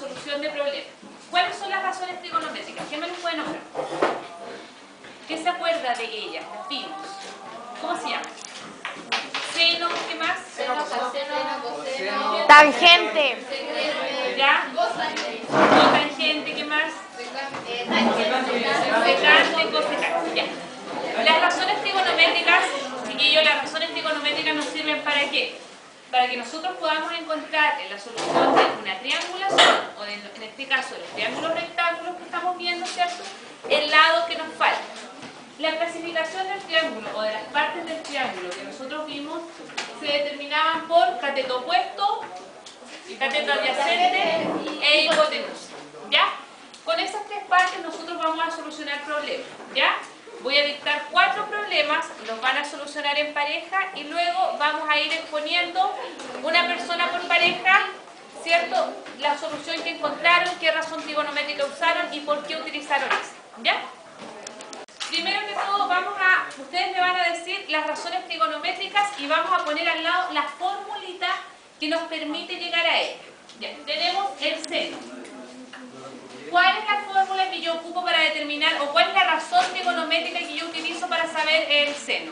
solución de problemas. ¿Cuáles son las razones trigonométricas? ¿Quién me los puede nombrar? ¿Qué se acuerda de ellas? Las vimos. ¿Cómo se llama? Seno, ¿qué más? Coseno. Tangente. ¿Ya? Cotangente, ¿qué más? Secante, cosecante, ya. Las razones trigonométricas, chiquillos, las razones trigonométricas nos sirven ¿para qué? Para que nosotros podamos encontrar en la solución de una triangulación, o en este caso de los triángulos rectángulos que estamos viendo, ¿cierto?, el lado que nos falta. La clasificación del triángulo o de las partes del triángulo que nosotros vimos se determinaban por cateto opuesto, cateto adyacente e hipotenusa, ¿ya? Con esas tres partes nosotros vamos a solucionar problemas, ¿ya? Voy a dictar 4 problemas, los van a solucionar en pareja y luego vamos a ir exponiendo una persona por pareja, ¿cierto?, la solución que encontraron, qué razón trigonométrica usaron y por qué utilizaron esa, ¿ya? Primero que todo ustedes me van a decir las razones trigonométricas y vamos a poner al lado la formulita que nos permite llegar a ella. Ya, tenemos el seno. ¿Cuál es la fórmula que yo ocupo para determinar, o cuál es la razón trigonométrica que yo utilizo para saber el seno?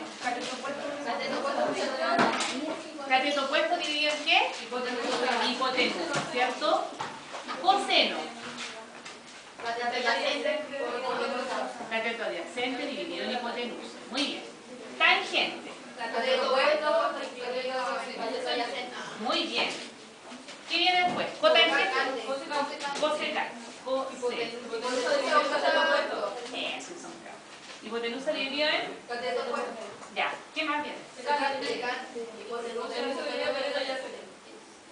Cateto opuesto dividido en ¿qué? Hipotenusa, ¿cierto? Coseno. Cateto adyacente dividido en hipotenusa. Muy bien. Tangente. Muy bien. ¿Qué viene después? Cotangente. Cosecante. Eso son claro. Hipotenusa dividido en. Ya. ¿Qué más viene?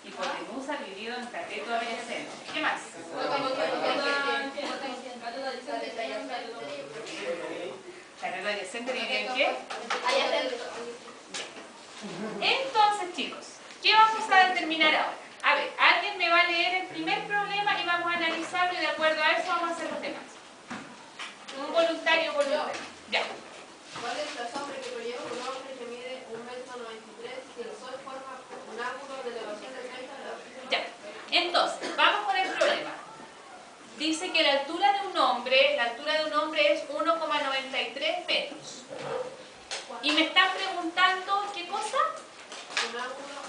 Hipotenusa dividido en cateto adyacente. ¿Qué más? Cateto adyacente dividido en ¿qué? Entonces, chicos, ¿qué vamos a determinar ahora? A ver, alguien me va a leer el primer problema y vamos a analizarlo y de acuerdo a eso vamos a hacer los demás. Un voluntario. Ya. ¿Cuál es la sombra que proyecta un hombre que mide 1,93 m si el sol forma un ángulo de elevación de 30 grados? Ya. Entonces, vamos con el problema. Dice que la altura de un hombre es 1,93 metros. Y me están preguntando, ¿qué cosa? Un ángulo.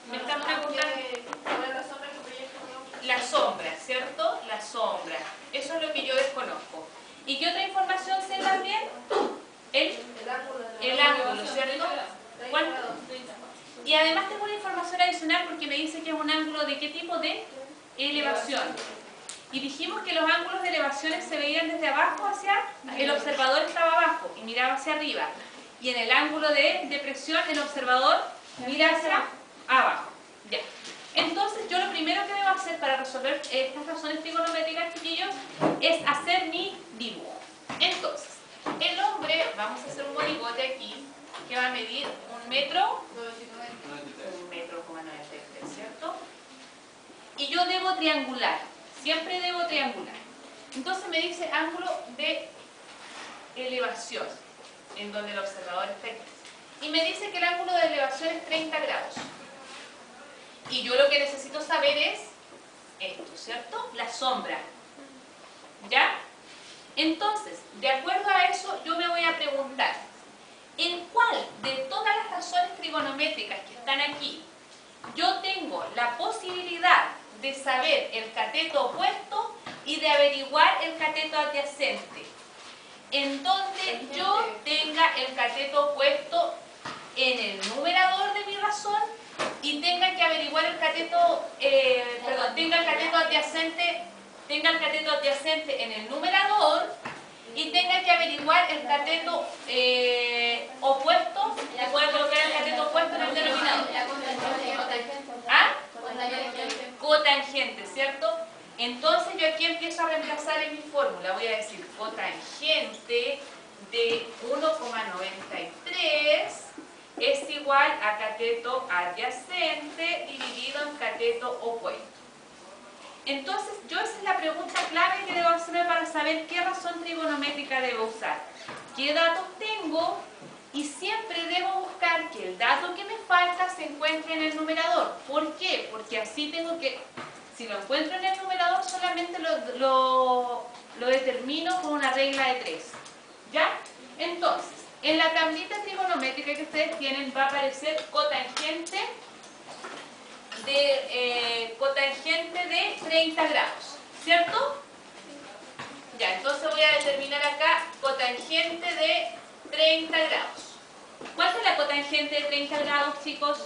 Me están preguntando ¿Cuál es la sombra que proyecta un hombre? la sombra, ¿cierto? La sombra. Eso es lo que yo desconozco. ¿Y qué otra información sé también? El ángulo, ¿cierto? ¿Cuánto? Y además tengo una información adicional porque me dice que es un ángulo de qué tipo de elevación. Y dijimos que los ángulos de elevaciones se veían desde abajo hacia, el observador estaba abajo y miraba hacia arriba. Y en el ángulo de depresión el observador mira hacia abajo. Ya. Entonces yo lo primero que debo hacer para resolver estas razones trigonométricas, chiquillos, es hacer mi dibujo. Entonces, el hombre, vamos a hacer un monigote aquí, que va a medir 1,93 metros, 1,93 m, ¿cierto? Y yo debo triangular, siempre debo triangular. Entonces me dice ángulo de elevación, en donde el observador está aquí. Y me dice que el ángulo de elevación es 30 grados. Y yo lo que necesito saber es esto, ¿cierto? La sombra. ¿Ya? Entonces, de acuerdo a eso, yo me voy a preguntar, ¿en cuál de todas las razones trigonométricas que están aquí yo tengo la posibilidad de saber el cateto opuesto y de averiguar el cateto adyacente? En donde yo tenga el cateto opuesto en el numerador de mi razón y tenga que averiguar el cateto, tenga el cateto adyacente en el numerador y tenga que averiguar el cateto opuesto, y pueda colocar el cateto opuesto en el denominador. ¿Ah? Cotangente, ¿cierto? Entonces yo aquí empiezo a reemplazar en mi fórmula. Voy a decir cotangente de 1,93 es igual a cateto adyacente dividido en cateto opuesto. Entonces, esa es la pregunta clave que debo hacerme para saber qué razón trigonométrica debo usar. ¿Qué datos tengo? Y siempre debo buscar que el dato que me falta se encuentre en el numerador. ¿Por qué? Porque así tengo que Si lo encuentro en el numerador, solamente lo determino con una regla de 3. ¿Ya? Entonces, en la tablita trigonométrica que ustedes tienen va a aparecer cotangente de 30 grados. ¿Cierto? Ya, entonces voy a determinar acá cotangente de 30 grados. ¿Cuál es la cotangente de 30 grados, chicos?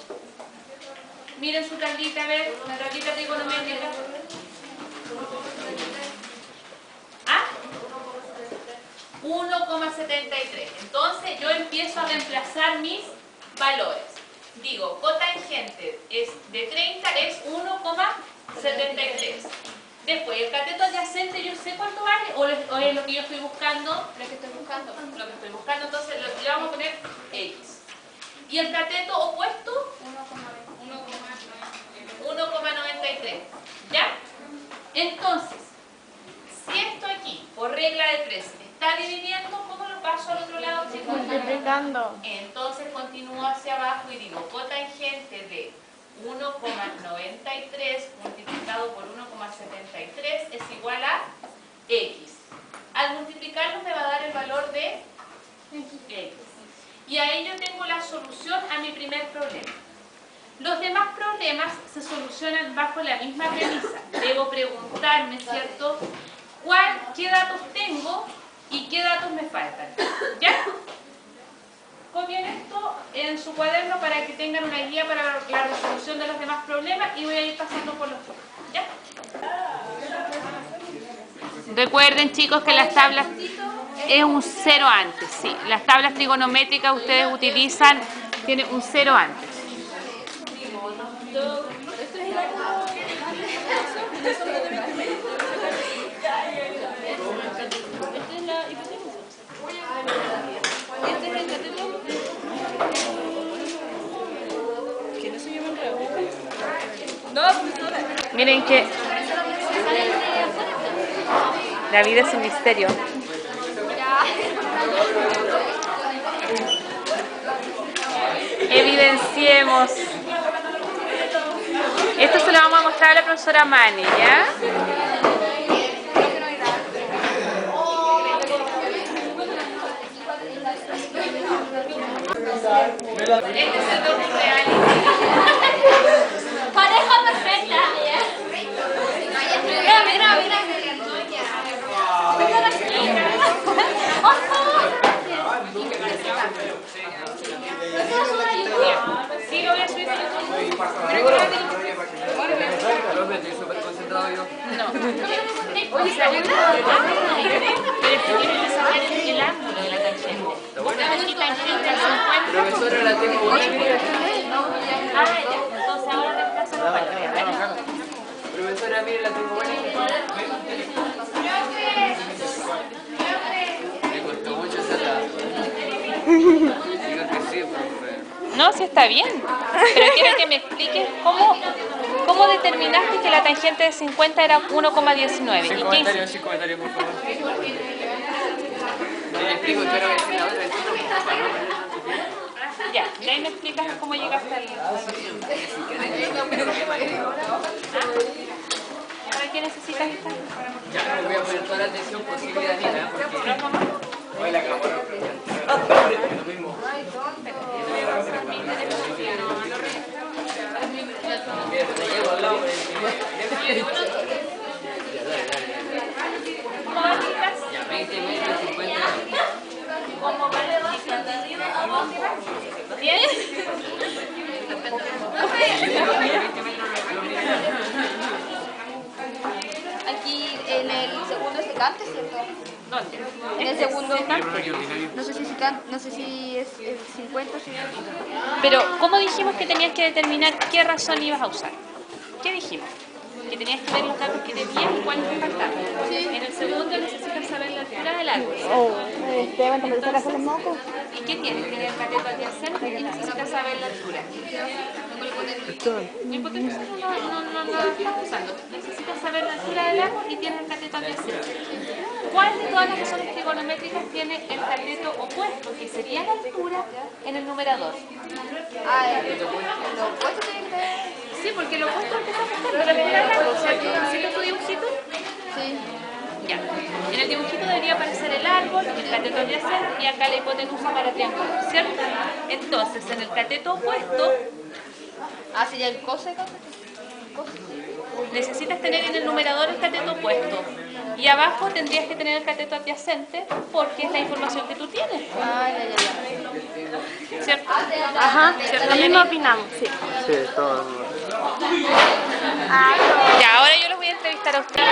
Miren su tablita, a ver, la tablita trigonométrica. ¿Ah? 1,73. Entonces yo empiezo a reemplazar mis valores. Digo, cotangente de 30 es 1,73. Después, el cateto adyacente, yo sé cuánto vale, o es lo que yo estoy buscando. Lo que estoy buscando. Lo que estoy buscando, entonces le vamos a poner X. Y el cateto opuesto, 1,93. ¿Ya? Entonces, si esto aquí, por regla de 3, está dividiendo, ¿cómo lo paso al otro lado, chicos? Multiplicando. Entonces continúo hacia abajo y digo cotangente de 1,93 multiplicado por 1,73 es igual a X. Al multiplicarlo me va a dar el valor de X. Y ahí yo tengo la solución a mi primer problema. Los demás problemas se solucionan bajo la misma premisa. Debo preguntarme, ¿cierto?, qué datos tengo y qué datos me faltan. ¿Ya? Copien esto en su cuaderno para que tengan una guía para la resolución de los demás problemas y voy a ir pasando por los temas. ¿Ya? Recuerden, chicos, que las tablas es un 0 antes, sí. Las tablas trigonométricas ustedes utilizan, tienen un 0 antes. Miren que la vida es un misterio. Evidenciemos. Esto se lo vamos a mostrar a la profesora Mani, ¿ya? Este es el doble real. Pareja perfecta. Mira, mira, mira. Sí, lo voy a subir. Estoy súper concentrado yo. No. Oye, pero tienes que saber el ángulo de la tangente. Aquí tangente al 50. Profesora, la tengo buena. Ah, ya. Entonces ahora reemplazo los valores. Profesora, mire, la tengo buena. Me costó mucho hacerla. Digo que sí, profe. No, sí está bien. Pero quiero que me expliques cómo determinaste que la tangente de 50 era 1,19. Sin comentarios, sin comentarios, por favor. Le explico, quiero decir la otra. Ya, y ahí me explicas cómo llegaste al... ¿Ahora qué necesitas esta? Ya, voy a poner toda la atención posible, Daniela, porque... Hoy la cámara. Lo mismo. Mira, te llevo al lado. ¿Cómo vas, Lucas? Ya, 20 metros, 50. ¿Cómo vas? ¿De arriba a abajo? ¿Bien? 20 metros lo mineral. Aquí en el segundo secante, ¿cierto? ¿Dónde? En el segundo. Ordinario. No sé si es el 50 o si es... Pero, ¿cómo dijimos que tenías que determinar qué razón ibas a usar? ¿Qué dijimos? Que tenías que ver los datos que tenías y cuáles te faltaban. En el segundo necesitas saber la altura del árbol. ¿Te sacas los mocos? ¿Y qué tienes? Tienes el cateto adyacente y necesitas saber la altura. La hipotenusa no la estás usando. Necesitas saber la altura del árbol y tienes el cateto adyacente. ¿Cuál de todas las razones trigonométricas tiene el cateto opuesto, que sería la altura, en el numerador? Ah, lo opuesto tiene que ser... Sí, porque lo opuesto es que está buscando la primera rango, ¿cierto? ¿Necesitas tu dibujito? Sí. Ya. En el dibujito debería aparecer el árbol, el cateto adyacente y acá la hipotenusa para triangular, ¿cierto? Entonces, en el cateto opuesto, Ah, sería el coseco. necesitas tener en el numerador el cateto opuesto. Y abajo tendrías que tener el cateto adyacente porque es la información que tú tienes, Ah, ya. ¿cierto? Ajá, ¿Cierto, lo mismo Yanni? opinamos, sí. Sí, todo. Ya, ahora yo los voy a entrevistar a ustedes.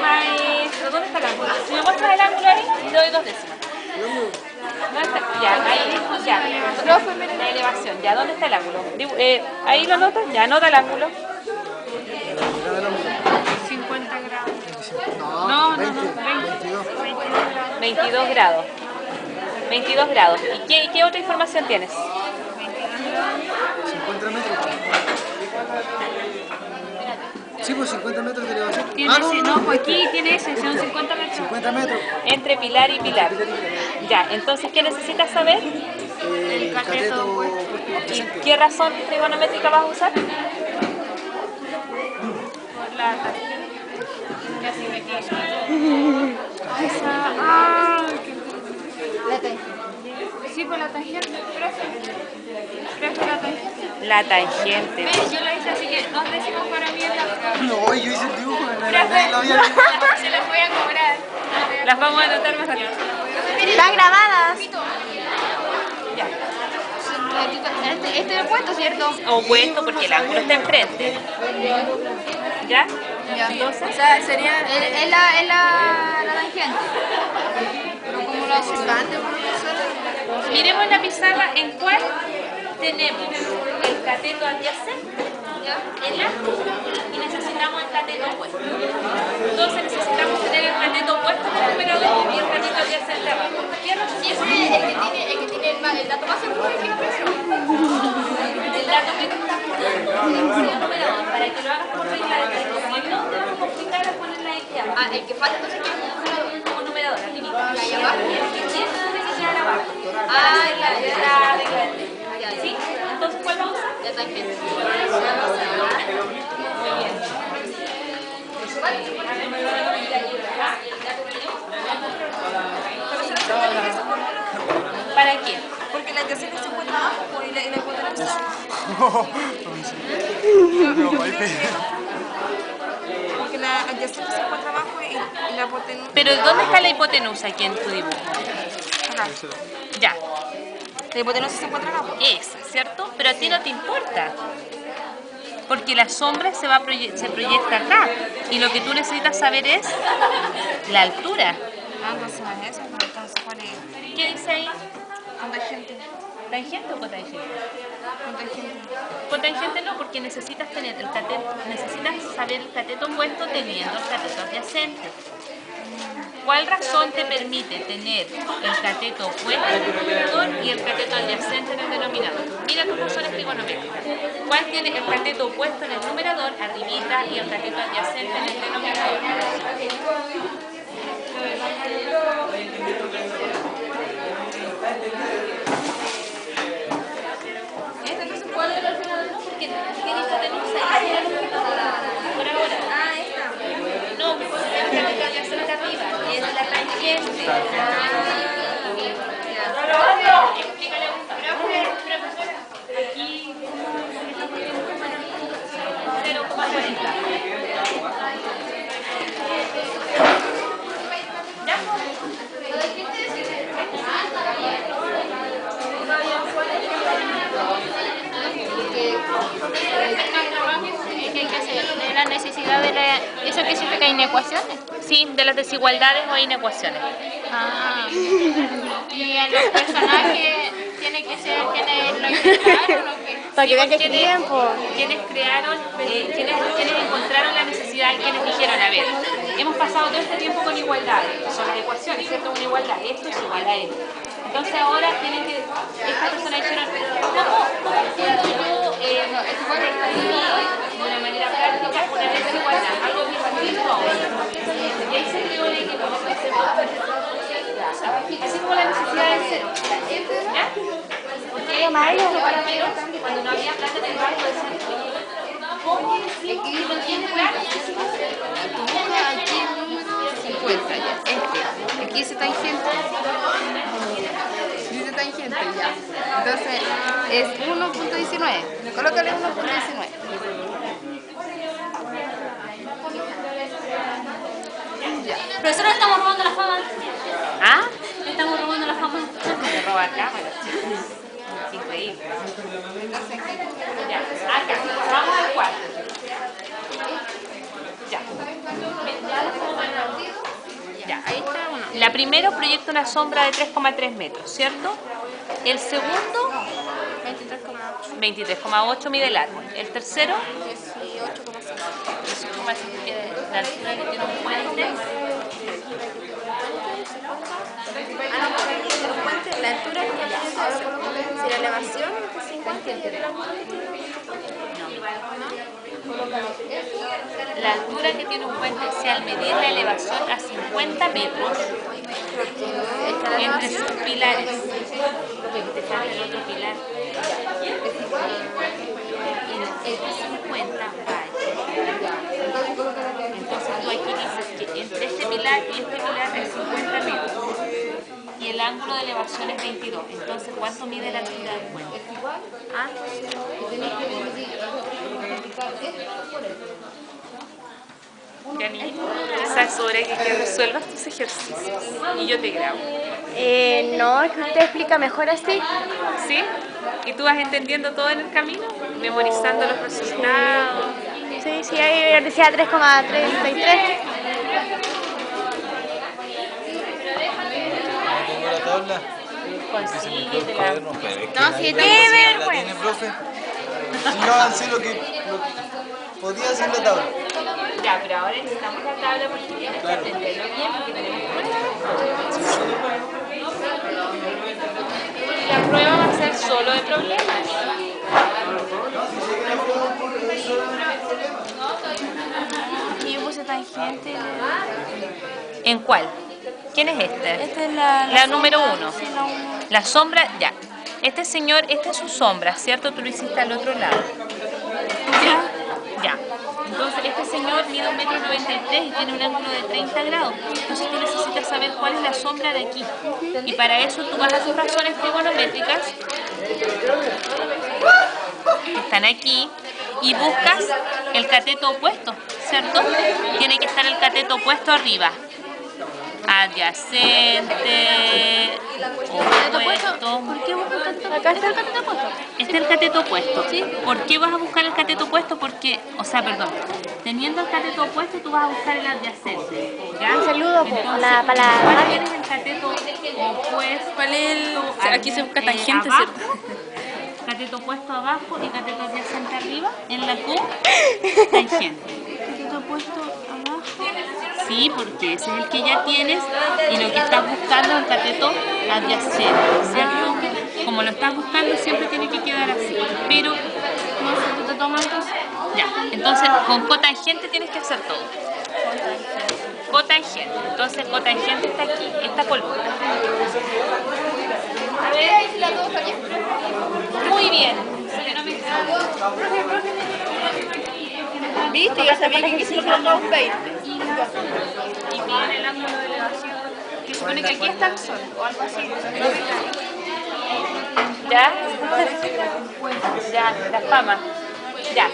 Maestro, ¿dónde está el ángulo? Si me muestras el ángulo ahí, te doy 2 décimas. ¿Dónde está? Ya, ahí, ya. Profe, miren. La elevación, ya, ¿dónde está el ángulo? Ahí lo notas, ya, anota el ángulo. 50 grados. No, 22 grados. 22 grados. ¿Y qué otra información tienes? 50 metros. Sí, pues 50 metros de elevación. Tiene ese, no, pues aquí tiene ese, son 50 metros. 50 metros. Entre pilar y pilar. Ya, entonces, ¿qué necesitas saber? El cateto ¿Y qué razón trigonométrica vas a usar? Por la tangente. Casi me quedé. Sí, por la tangente, profe, la tangente. La tangente. Yo la hice así que 2 décimas para mí es la prueba. No, yo hice el dibujo, nadie lo había Se las voy a cobrar. Las vamos a anotar más rápido. Están grabadas. Ya. Este es opuesto, ¿cierto? Opuesto porque el ángulo está enfrente. ¿Ya? Entonces, O sea, sería... Es la tangente. Pero como lo hace grande, profesora. miremos en la pizarra en cuál tenemos el cateto adyacente, el ángulo y necesitamos el cateto opuesto. Entonces necesitamos tener el cateto opuesto en el numerador y el cateto adyacente abajo. ¿Qué razón? Y ese es el que tiene el dato más seguro que no precio. El dato que tú estás poniendo es el numerador para que lo hagas por regla de 3. Como no te vas a complicar a poner la X abajo. Ah, el que falta entonces que es un numerador. Un numerador, arribita. Y ahí abajo. Y el que tiene que quedar abajo. Ah, ya. La regla de 3. ¿Sí? Entonces, ¿cuál vamos a usar? Ya tangente. Muy bien. ¿Para qué? Porque la adyacente se encuentra abajo y la hipotenusa. Porque la adyacente se encuentra abajo y la hipotenusa. Pero ¿dónde está la hipotenusa aquí en tu dibujo? Acá. Ya, La hipotenusa se encuentra acá. esa, ¿cierto? Pero a ti no te importa. Porque la sombra se proyecta acá. Y lo que tú necesitas saber es la altura. Ah, entonces no es eso, pero entonces ¿cuál es? ¿Qué dice ahí? Contangente. ¿Tangente o cotangente? Contangente. Cotangente no, porque necesitas saber el cateto opuesto teniendo el cateto adyacente. ¿Cuál razón te permite tener el cateto opuesto en el numerador y el cateto adyacente en el denominador? Mira tus razones trigonométricas. ¿Cuál tiene el cateto opuesto en el numerador, arribita, y el cateto adyacente en el denominador? Esta no se puede ver al final, ¿no? Porque tiene hipotenusa. Por ahora. Ah, esta. No, porque el cateto adyacente arriba es la tangente. Explícale a un profesora. Aquí 0,40. ¿Ya? ¿Qué hay que hacer? De la necesidad de la... ¿Eso qué significa? ¿Inecuaciones? Sí, de las desigualdades o inecuaciones. Ah. ¿Y en los personajes tiene que ser quienes lo inventaron o qué? Para que vean que es tiempo. Quienes crearon, quienes encontraron la necesidad y quienes dijeron, a ver, hemos pasado todo este tiempo con igualdades, son las ecuaciones, ¿cierto? Una igualdad, esto es igual a esto. Entonces ahora tienen que, estas personas dijeron, ¿cómo puedo yo escribir de una manera práctica una desigualdad? Y ahí se creó el equipo. Así como la necesidad de cero. ¿Ya? Porque cuando no había plata en el banco, decían, ¿cómo decimos que no tiene plata? Aquí el número 50, ya. Aquí dice tangente. Dice tangente, ya. Entonces es 1.19. Colócale 1.19. Profesora, estamos robando la fama. ¿Ah? Estamos robando la fama. De robar cámaras. Increíble. Ya, acá. Vamos al cuarto. Ya. Ya, ahí está uno. La primero proyecta una sombra de 3,3 metros, ¿cierto? El segundo, 23,8 mide el árbol. El tercero, 18,5. La altura que tiene un puente. La altura que si la elevación es 50. La altura que tiene un puente, si al medir la elevación a 50 metros entre sus pilares, te falta el otro pilar, entre 50 va. Entonces tú aquí dices que entre este pilar y este pilar hay 50 metros y el ángulo de elevación es 22. Entonces, ¿cuánto mide la altura del puente? ¿Ah? Janine, esa es hora que resuelvas tus ejercicios y yo te grabo. No, es que usted explica mejor así. ¿Sí? ¿Y tú vas entendiendo todo en el camino? Memorizando los resultados. Sí, sí, ahí decía 3,33. Pongo la tabla. Consíguetela. No, sí, ¿La tiene, profe? Si yo avancé lo que podía hacer la tabla. Ya, pero ahora necesitamos la tabla porque tienes que entenderlo bien porque tenemos pruebas. La prueba va a ser solo de problemas. Y yo puse tangente. ¿En cuál? ¿Quién es este? Esta es la número sombra. 1. Sí, la uno. La sombra, ya. Este señor, esta es su sombra, ¿cierto? Tú lo hiciste al otro lado. Ya. Entonces, este señor mide 1,93 m y tiene un ángulo de 30 grados. Entonces, tú necesitas saber cuál es la sombra de aquí. Y para eso tú vas a tus razones trigonométricas, que están aquí, y buscas el cateto opuesto, ¿cierto? Tiene que estar el cateto opuesto arriba. Adyacente, opuesto. ¿Por qué busco el cateto? Acá está el cateto puesto. Este es el cateto opuesto. ¿Por qué vas a buscar el cateto opuesto? Porque, teniendo el cateto opuesto, tú vas a buscar el adyacente. ¿Ya? Un saludo Entonces, para la ¿cuál Gaby. es el cateto opuesto? ¿Cuál es el...? Aquí se busca tangente, abajo, ¿cierto? Cateto opuesto abajo y cateto adyacente arriba. En la Q, tangente. Cateto puesto abajo. Sí, porque ese es el que ya tienes y lo que estás buscando es el cateto adyacente, ¿cierto? Como lo estás buscando siempre tiene que quedar así, pero No sé, ¿tú te tomas entonces? ya, entonces con cotangente tienes que hacer todo. Cotangente, entonces cotangente está aquí, esta columna. A ver, muy bien. ¿Viste? Yo sabía que quisimos colocar un 20. Y miden el ángulo de elevación. Que supone que aquí está el sol o algo así. ¿Ya? Ya, la fama. Ya.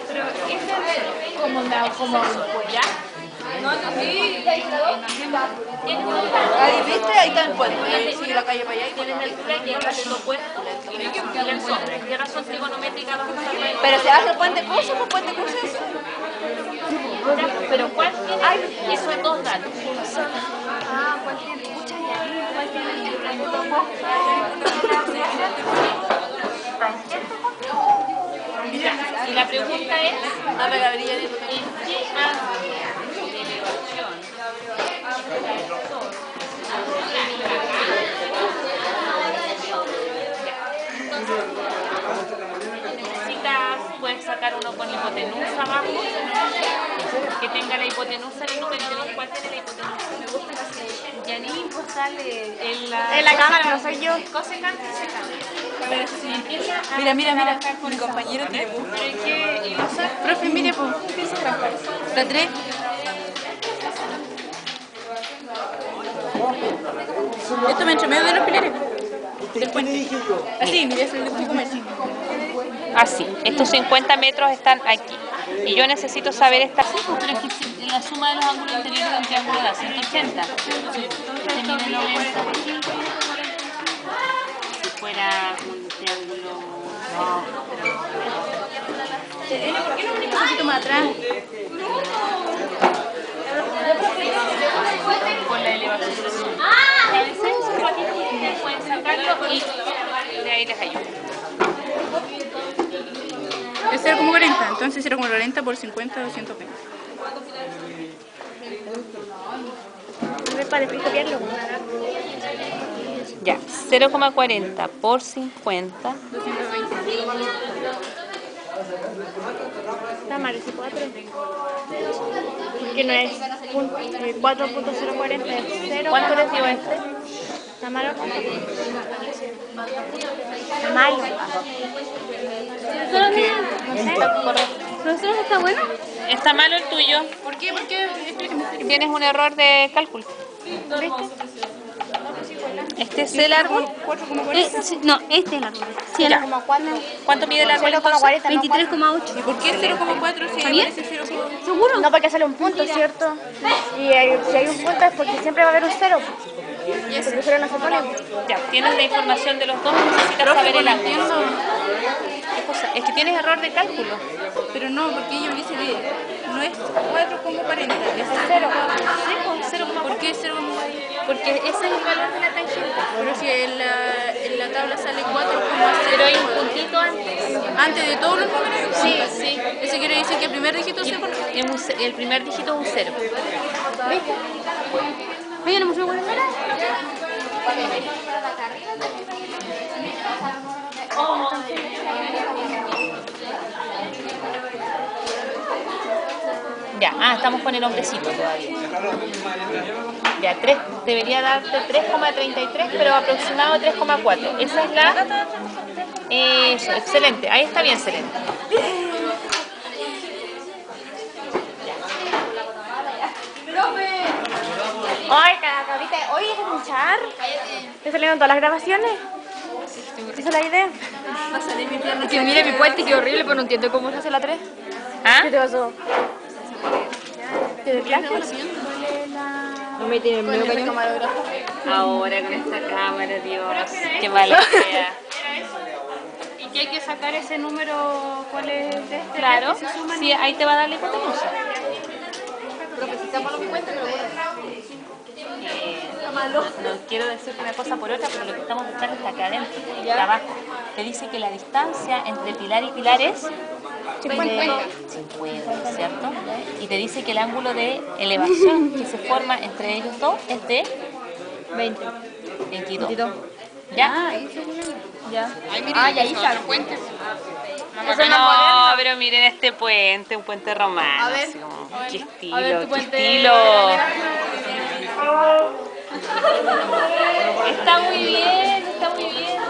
Pero este es como ¿ya? No, sí. Ahí, ¿viste? Ahí está el puente. Sigue la calle para allá y Tienes el frente y el cateto opuesto y la sombra. ¿Qué razón trigonométrica vas a usar? Pero se hace puente cruce, pues puente cruce. Pero ¿cuál tiene? Esos dos datos. Ah, ¿cuál tiene? Muchas ya. ¿Cuál tiene el cateto opuesto? Y la pregunta es, No me cabría ni ¿en qué ángulo de elevación puedes sacar uno con hipotenusa abajo, que tenga la hipotenusa del número. ¿Cuál tiene la hipotenusa? Me gusta la siguiente. Janine, pues sale en la cámara, no soy yo. Cosecante y secante. Mira, mi compañero tiene Pero hay que ilustrar. Profe, mire, pues, la 3. Esto me entre medio de los pilares. Del puente. Así, mira, es el de comercio. Así, estos 50 metros están aquí. Y yo necesito saber esta cifra, pero es que la suma de los ángulos interiores de un triángulo da 180. Este mide 90. Si fuera un triángulo... ¿Por qué no venimos un poquito más atrás? Con la elevación. Pueden sacarlo y de ahí les ayudo. Es 0,40, entonces 0,40 por 50, 220. Para copiarlo. Ya, 0,40 por 50. 220. Está mal ese 4. Porque no es 4.040, es 0. ¿Cuánto les dio este? ¿Está malo? Está malo. No sé. ¿Profesor está bueno? ¿Está malo el tuyo? ¿Por qué? Explíqueme. Tienes un error de cálculo. ¿Este es el árbol? No, este es el árbol. Sí, el Ya. 0,4. ¿Cuánto mide el árbol? 0,40. 23,8. ¿Y por qué 0,4 si aparece 0,4? ¿Seguro? No, porque sale un punto, ¿cierto? Y si hay un punto es porque siempre va a haber un 0. Porque el 0 no se pone. Ya, tienes la información de los dos, necesitas saber el ángulo. ¿Qué cosa? Es que tienes error de cálculo. Pero no, porque yo dice que no es 4,40, es 0. 0,4. ¿Por qué 0,40? Porque ese es el valor de la tangente. Pero si en la tabla sale 4,0. Pero hay un puntito antes. Antes de todos los números. Sí, sí. Eso quiere decir que el primer dígito se pone. El primer dígito es un 0. ¿Viste? Oye, ¿no me fue buena? Ya, estamos con el hombrecito todavía. Ya, debería darte 3,33, pero aproximado 3,4. Esa es la... Eso, excelente. Ahí está bien, excelente. Ay, cabrita, oye, ¿es escuchar? ¿Te salieron todas las grabaciones? Esa es la idea. Que mire mi puente, qué horrible, pero no entiendo cómo se hace la 3. ¿Ah? ¿Qué te pasó? ¿Te clase? No me tiene medio cañón. Ahora con esta cámara, Dios. Qué mala idea. ¿Y qué hay que sacar ese número? ¿Cuál es de este? Claro, sí, ahí te va a dar la hipotenusa. No quiero decirte una cosa por otra, pero lo que estamos buscando está acá adentro, está abajo. Te dice que la distancia entre pilar y pilar es 50, ¿cierto? Y te dice que el ángulo de elevación que se forma entre ellos dos es de 22. ¿Ya? Ya. Ay, ahí está el puente. No, pero miren este puente, un puente romano. Así como, qué estilo, A ver, tu qué puente. estilo. Está muy bien, está muy bien.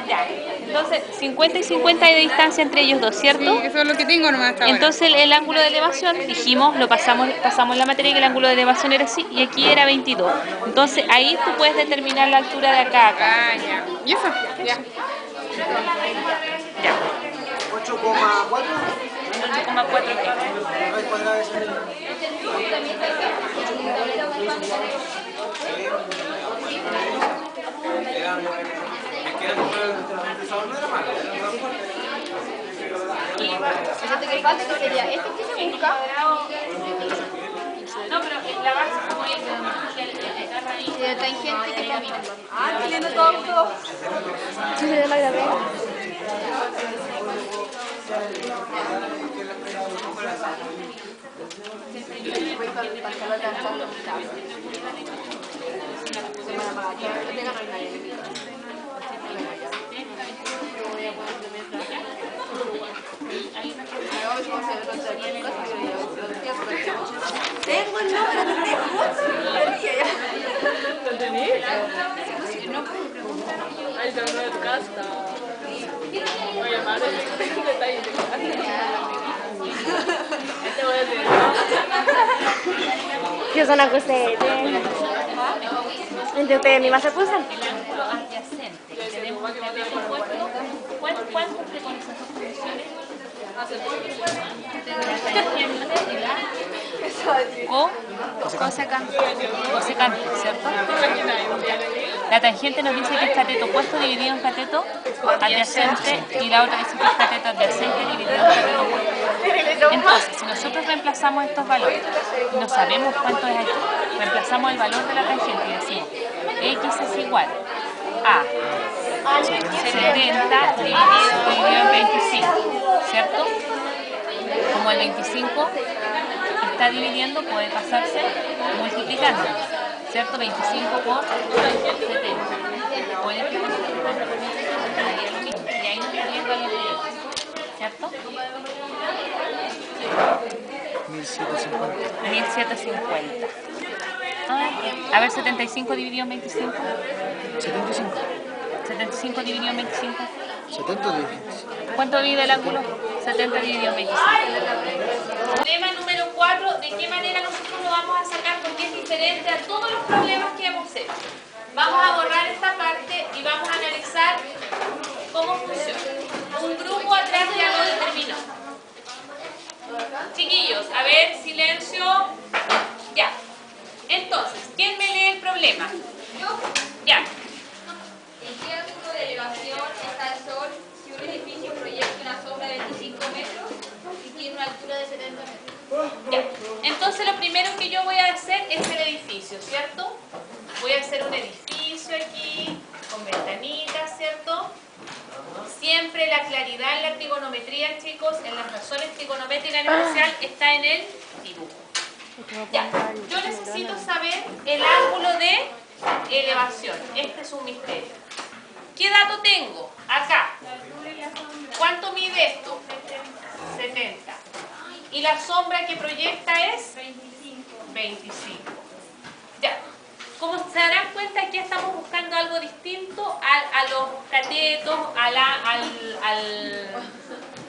Ya, entonces 50 y 50 hay de distancia entre ellos dos, ¿cierto? Sí, eso es lo que tengo nomás hasta ahora. Entonces el ángulo de elevación, dijimos, pasamos la materia que el ángulo de elevación era así y aquí era 22. Entonces ahí tú puedes determinar la altura de acá a acá. Ah, ya. ¿Y eso? Ya. Ya. 8,4. 8,4 metros. Raíz cuadrada de 6. Fíjate que falta que sería este que se busca. No, pero la base es como esa. Y de tangente que camina. Ah, tiene todo. Sí, se la grabé. Tengo el nombre de Ay, pero no es casta. Oye, madre, un detalle de casta. Te voy a decir, Yo son una cosa entre ustedes mismas se puso. el ángulo adyacente. Tenemos un cateto opuesto. ¿Cuántos te con esas dos funciones? Cosecante, ¿cierto? La tangente nos dice que es cateto opuesto dividido en cateto adyacente y la otra dice que es cateto adyacente dividido en cateto opuesto. Entonces, si nosotros reemplazamos estos valores, no sabemos cuánto es aquí, reemplazamos el valor de la tangente y decimos x es igual a 70 dividido en 25, ¿cierto? Como el 25 está dividiendo, puede pasarse multiplicando, ¿cierto? 25 por 70. Puede pasarse lo mismo. Y ahí nos daría el valor de x, ¿cierto? 1750. 1750. A ver, 75 dividido en 25. 75. 75 dividido en 25. 70 o 10. ¿Cuánto divide el ángulo? 70 dividido en 25. Problema número 4. ¿De qué manera nosotros lo vamos a sacar? Porque es diferente a todos los problemas que hemos hecho. Vamos a borrar esta parte y vamos a analizar cómo funciona. Un grupo atrás ya lo determinó. Chiquillos, a ver, silencio. Ya. Entonces, ¿quién me lee el problema? Ya. ¿En qué ángulo de elevación está el Sol si un edificio proyecta una sombra de 25 metros y tiene una altura de 70 metros? Ya. Entonces lo primero que yo voy a hacer es el edificio, ¿cierto? Voy a hacer un edificio aquí, con ventanitas, ¿cierto? Siempre la claridad en la trigonometría, chicos, en las razones trigonométricas en especial, está en el dibujo. Ya. Yo necesito saber el ángulo de elevación. Este es un misterio. ¿Qué dato tengo? Acá. ¿Cuánto mide esto? 70. ¿Y la sombra que proyecta es? 25. Ya. Como se darán cuenta, aquí estamos buscando algo distinto a los catetos, a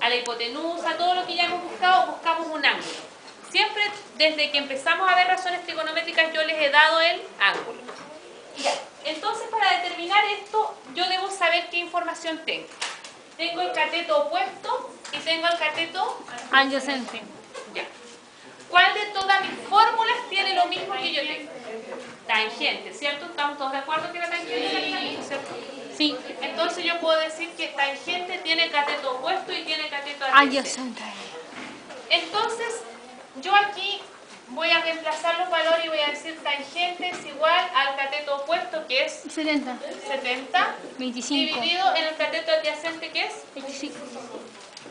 la hipotenusa, todo lo que ya hemos buscado, buscamos un ángulo. Siempre, desde que empezamos a ver razones trigonométricas, yo les he dado el ángulo. Ya. Entonces, para determinar esto, yo debo saber qué información tengo. Tengo el cateto opuesto y tengo el cateto adyacente. Ya. ¿Cuál de todas mis fórmulas tiene lo mismo que yo tengo? Tangente, ¿cierto? ¿Estamos todos de acuerdo que la tangente es la tangente, ¿cierto? Sí. Entonces yo puedo decir que tangente tiene cateto opuesto y tiene cateto adyacente. Entonces, yo aquí voy a reemplazar los valores y voy a decir tangente es igual al cateto opuesto, que es 70. 70, 25. dividido en el cateto adyacente, que es 25.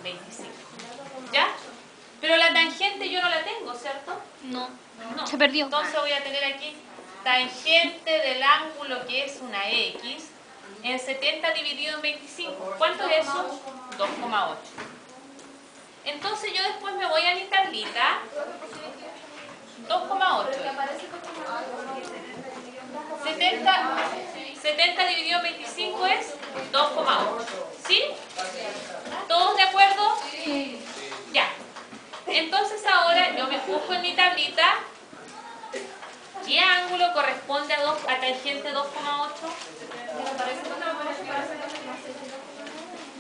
25. ¿Ya? Pero la tangente yo no la tengo, ¿cierto? No. No. Se perdió. Entonces voy a tener aquí tangente del ángulo, que es una X, en 70 dividido en 25. ¿Cuánto es eso? 2,8. Entonces yo después me voy a mi tablita. 2,8. 70 dividido en 25 es 2,8. ¿Sí? ¿Todos de acuerdo? Sí. Ya. Entonces ahora yo me busco en mi tablita qué ángulo corresponde a tangente 2,8.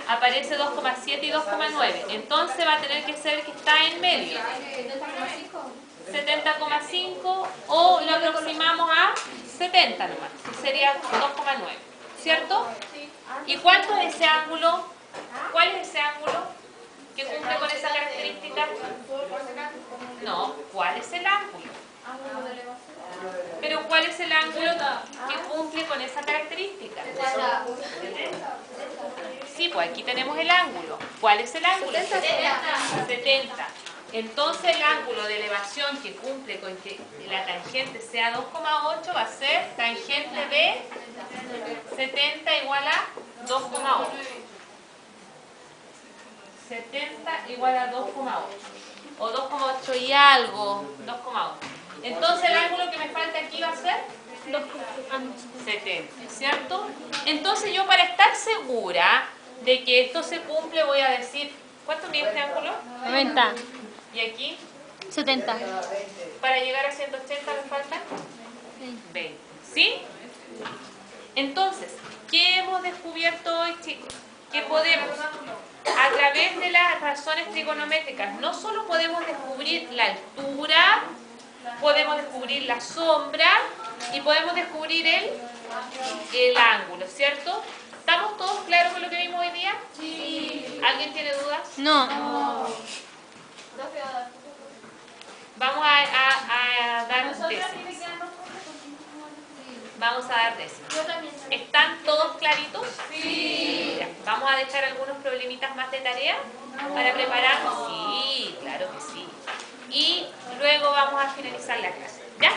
Aparece 2,7 y 2,9. Entonces va a tener que ser que está en medio. 70,5 o lo aproximamos a 70 nomás. Sería 2,9. ¿Cierto? ¿Y cuánto es ese ángulo? ¿Cuál es ese ángulo que cumple con esa característica? No, ¿cuál es el ángulo? Pero ¿cuál es el ángulo que cumple con esa característica? Sí, pues aquí tenemos el ángulo. ¿Cuál es el ángulo? 70. Entonces el ángulo de elevación que cumple con que la tangente sea 2,8 va a ser tangente de 70 igual a 2,8. 70 igual a 2,8. o 2,8 y algo, 2,8. Entonces el ángulo que me falta aquí va a ser 70, ¿cierto? Entonces yo, para estar segura de que esto se cumple, voy a decir, ¿cuánto mide este ángulo? 90. ¿Y aquí? 70. Para llegar a 180 me faltan 20, ¿sí? Entonces, ¿qué hemos descubierto hoy, chicos? Que podemos, a través de las razones trigonométricas, no solo podemos descubrir la altura, podemos descubrir la sombra y podemos descubrir el ángulo, ¿cierto? ¿Estamos todos claros con lo que vimos hoy día? Sí. ¿Alguien tiene dudas? No. Vamos a dar décimas. Vamos a dar décimas. ¿Están todos claritos? Sí. Ya, vamos a dejar algunos problemitas más de tarea para prepararnos. Sí, claro que sí. Y luego vamos a finalizar la clase. ¿Ya?